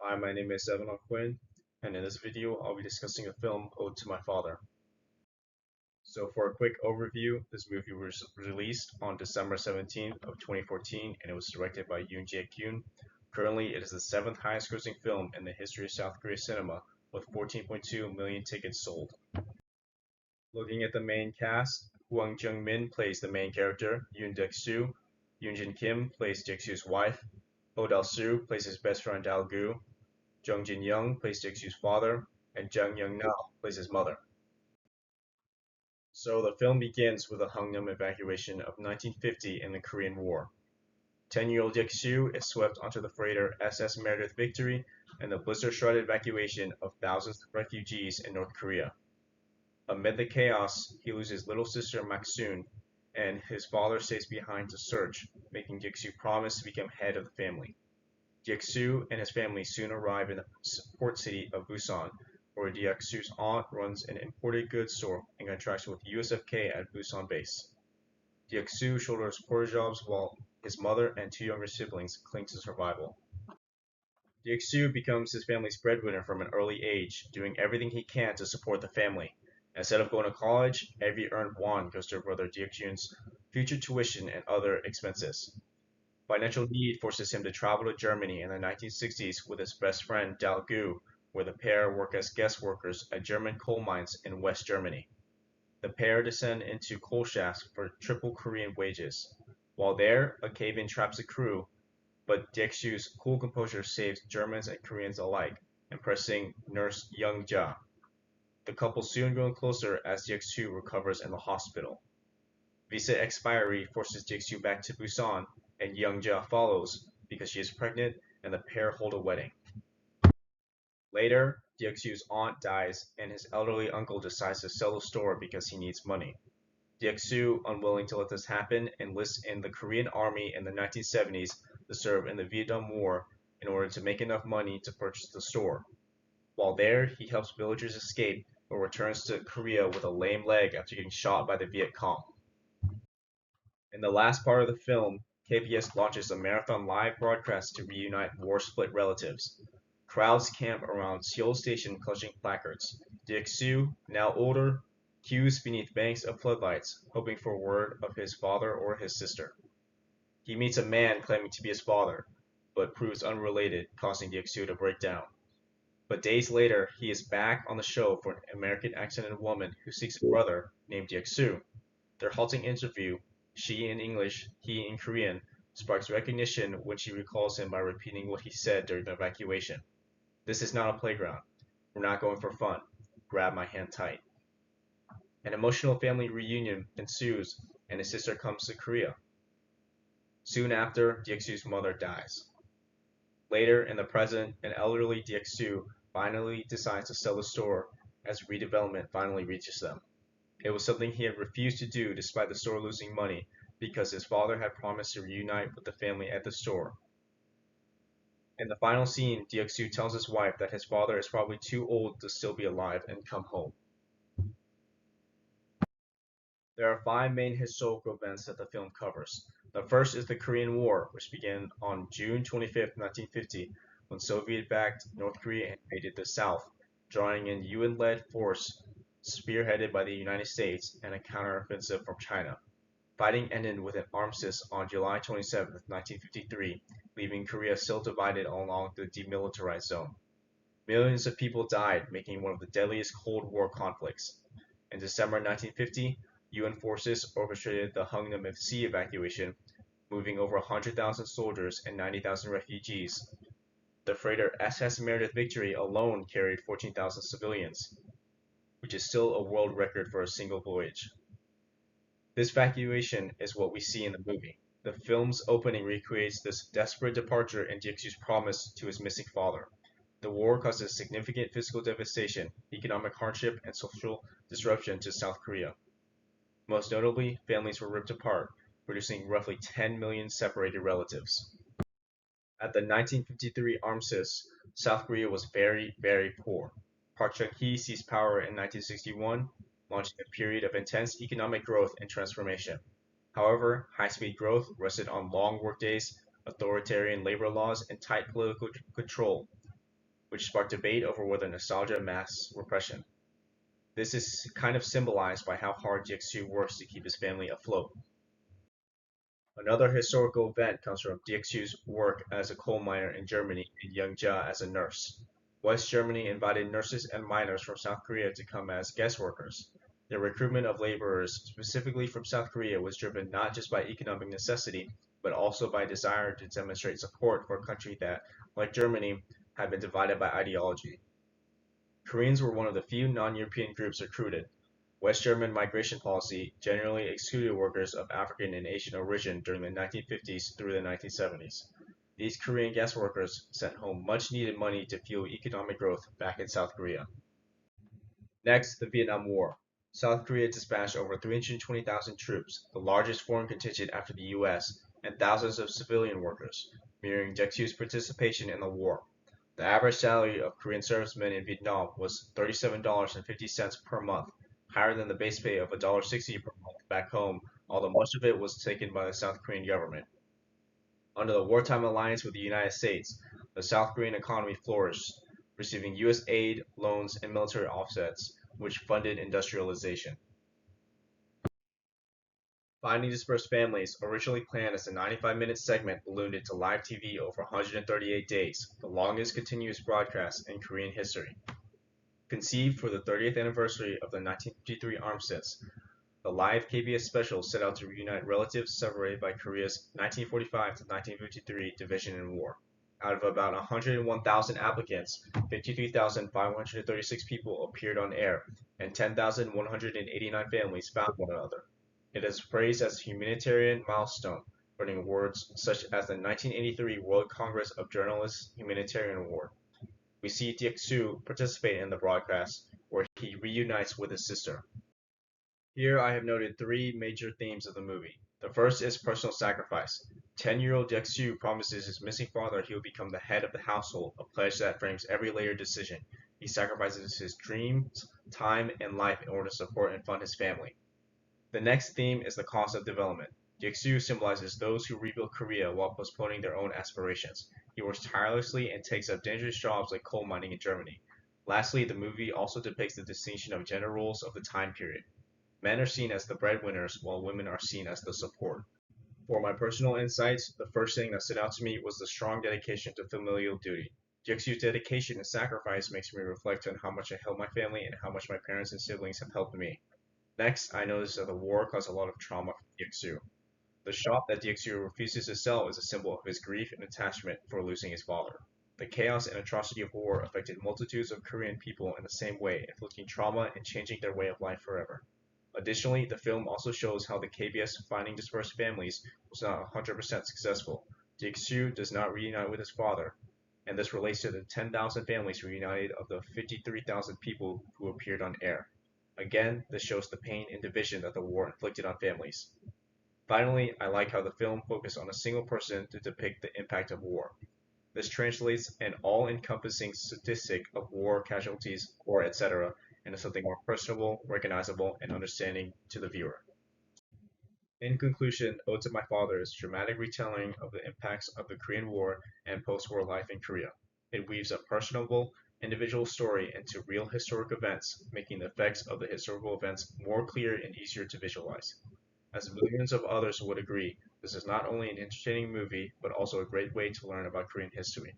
Hi, my name is Devon, and in this video, I'll be discussing a film Ode to My Father. So for a quick overview, this movie was released on December 17th of 2014, and it was directed by Yoon Jae-kyun. Currently, it is the seventh highest grossing film in the history of South Korea cinema, with 14.2 million tickets sold. Looking at the main cast, Hwang Jung-min plays the main character, Yoon Dek-soo. Yoon Jin-kim plays Dek-soo's wife. Oh Dal-soo plays his best friend Dal-gu. Jung Jin-young plays Jik-soo's father, and Jung Young-na plays his mother. So the film begins with the Hungnam evacuation of 1950 in the Korean War. 10-year-old Jik-soo is swept onto the freighter SS Meredith Victory and the blizzard-shrouded evacuation of thousands of refugees in North Korea. Amid the chaos, he loses little sister Mak-soon, and his father stays behind to search, making Jik-soo promise to become head of the family. Jik-soo and his family soon arrive in the port city of Busan, where Jik-soo's aunt runs an imported goods store and contracts with USFK at Busan base. Jik-soo shoulders porter jobs while his mother and two younger siblings cling to survival. Jik-soo becomes his family's breadwinner from an early age, doing everything he can to support the family. Instead of going to college, every earned won goes to brother Jik-jun's future tuition and other expenses. Financial need forces him to travel to Germany in the 1960s with his best friend Dal-gu, where the pair work as guest workers at German coal mines in West Germany. The pair descend into coal shafts for triple Korean wages. While there, a cave-in traps the crew, but Daek-soo's cool composure saves Germans and Koreans alike, impressing nurse Young-ja. The couple soon grow closer as Daek-soo recovers in the hospital. Visa expiry forces Jik-soo back to Busan, and Young-ja follows because she is pregnant and the pair hold a wedding. Later, Jik-soo's aunt dies and his elderly uncle decides to sell the store because he needs money. Jik-soo, unwilling to let this happen, enlists in the Korean army in the 1970s to serve in the Vietnam War in order to make enough money to purchase the store. While there, he helps villagers escape but returns to Korea with a lame leg after getting shot by the Viet Cong. In the last part of the film, KBS launches a marathon live broadcast to reunite war-split relatives. Crowds camp around Seoul Station clutching placards. Jik-soo, now older, queues beneath banks of floodlights, hoping for word of his father or his sister. He meets a man claiming to be his father, but proves unrelated, causing Jik-soo to break down. But days later, he is back on the show for an American accented woman who seeks a brother named Jik-soo. Their halting interview, she in English, he in Korean, sparks recognition when she recalls him by repeating what he said during the evacuation. This is not a playground. We're not going for fun. Grab my hand tight. An emotional family reunion ensues, and his sister comes to Korea. Soon after, Jik-soo's mother dies. Later, in the present, an elderly Jik-soo finally decides to sell the store as redevelopment finally reaches them. It was something he had refused to do despite the store losing money because his father had promised to reunite with the family at the store. In the final scene, Jik-soo tells his wife that his father is probably too old to still be alive and come home. There are five main historical events that the film covers. The first is the Korean War, which began on June 25, 1950, when Soviet-backed North Korea invaded the South, drawing in UN-led force spearheaded by the United States and a counteroffensive from China. Fighting ended with an armistice on July 27, 1953, leaving Korea still divided along the demilitarized zone. Millions of people died, making it one of the deadliest Cold War conflicts. In December 1950, UN forces orchestrated the Hungnam Sea evacuation, moving over 100,000 soldiers and 90,000 refugees. The freighter SS Meredith Victory alone carried 14,000 civilians, which is still a world record for a single voyage. This evacuation is what we see in the movie. The film's opening recreates this desperate departure and Jik-soo's promise to his missing father. The war causes significant physical devastation, economic hardship, and social disruption to South Korea. Most notably, families were ripped apart, producing roughly 10 million separated relatives. At the 1953 armistice, South Korea was very, very poor. Park Chung-hee seized power in 1961, launching a period of intense economic growth and transformation. However, high-speed growth rested on long workdays, authoritarian labor laws, and tight political control. which sparked debate over whether nostalgia masks repression. This is kind of symbolized by how hard DX2 works to keep his family afloat. Another historical event comes from DX2's work as a coal miner in Germany and Young Jia as a nurse. West Germany invited nurses and miners from South Korea to come as guest workers. The recruitment of laborers, specifically from South Korea, was driven not just by economic necessity, but also by desire to demonstrate support for a country that, like Germany, had been divided by ideology. Koreans were one of the few non-European groups recruited. West German migration policy generally excluded workers of African and Asian origin during the 1950s through the 1970s. These Korean guest workers sent home much needed money to fuel economic growth back in South Korea. Next, the Vietnam War. South Korea dispatched over 320,000 troops, the largest foreign contingent after the US, and thousands of civilian workers, mirroring Jeoksu's participation in the war. The average salary of Korean servicemen in Vietnam was $37.50 per month, higher than the base pay of $1.60 per month back home, although most of it was taken by the South Korean government. Under the wartime alliance with the United States, the South Korean economy flourished, receiving U.S. aid, loans, and military offsets, which funded industrialization. Finding Dispersed Families, originally planned as a 95-minute segment, ballooned into live TV over 138 days, the longest continuous broadcast in Korean history. Conceived for the 30th anniversary of the 1953 armistice, the live KBS special set out to reunite relatives separated by Korea's 1945 to 1953 division in war. Out of about 101,000 applicants, 53,536 people appeared on air, and 10,189 families found one another. It is praised as a humanitarian milestone, earning awards such as the 1983 World Congress of Journalists Humanitarian Award. We see Diek-soo participate in the broadcast, where he reunites with his sister. Here I have noted three major themes of the movie. The first is personal sacrifice. 10-year-old Diek-soo promises his missing father he will become the head of the household, a pledge that frames every layered decision. He sacrifices his dreams, time, and life in order to support and fund his family. The next theme is the cost of development. Diek-soo symbolizes those who rebuild Korea while postponing their own aspirations. He works tirelessly and takes up dangerous jobs like coal mining in Germany. Lastly, the movie also depicts the distinction of gender roles of the time period. Men are seen as the breadwinners, while women are seen as the support. For my personal insights, the first thing that stood out to me was the strong dedication to familial duty. Jiexu's dedication and sacrifice makes me reflect on how much I helped my family and how much my parents and siblings have helped me. Next, I noticed that the war caused a lot of trauma for Jiexu. The shop that Jiexu refuses to sell is a symbol of his grief and attachment for losing his father. The chaos and atrocity of war affected multitudes of Korean people in the same way, inflicting trauma and changing their way of life forever. Additionally, the film also shows how the KBS Finding Dispersed Families was not 100% successful. Jiexu does not reunite with his father, and this relates to the 10,000 families reunited of the 53,000 people who appeared on air. Again, this shows the pain and division that the war inflicted on families. Finally, I like how the film focused on a single person to depict the impact of war. This translates an all-encompassing statistic of war casualties, or etc., into something more personable, recognizable, and understanding to the viewer. In conclusion, Ode to My Father is a dramatic retelling of the impacts of the Korean War and post-war life in Korea. It weaves a personable, individual story into real historic events, making the effects of the historical events more clear and easier to visualize. As millions of others would agree, this is not only an entertaining movie, but also a great way to learn about Korean history.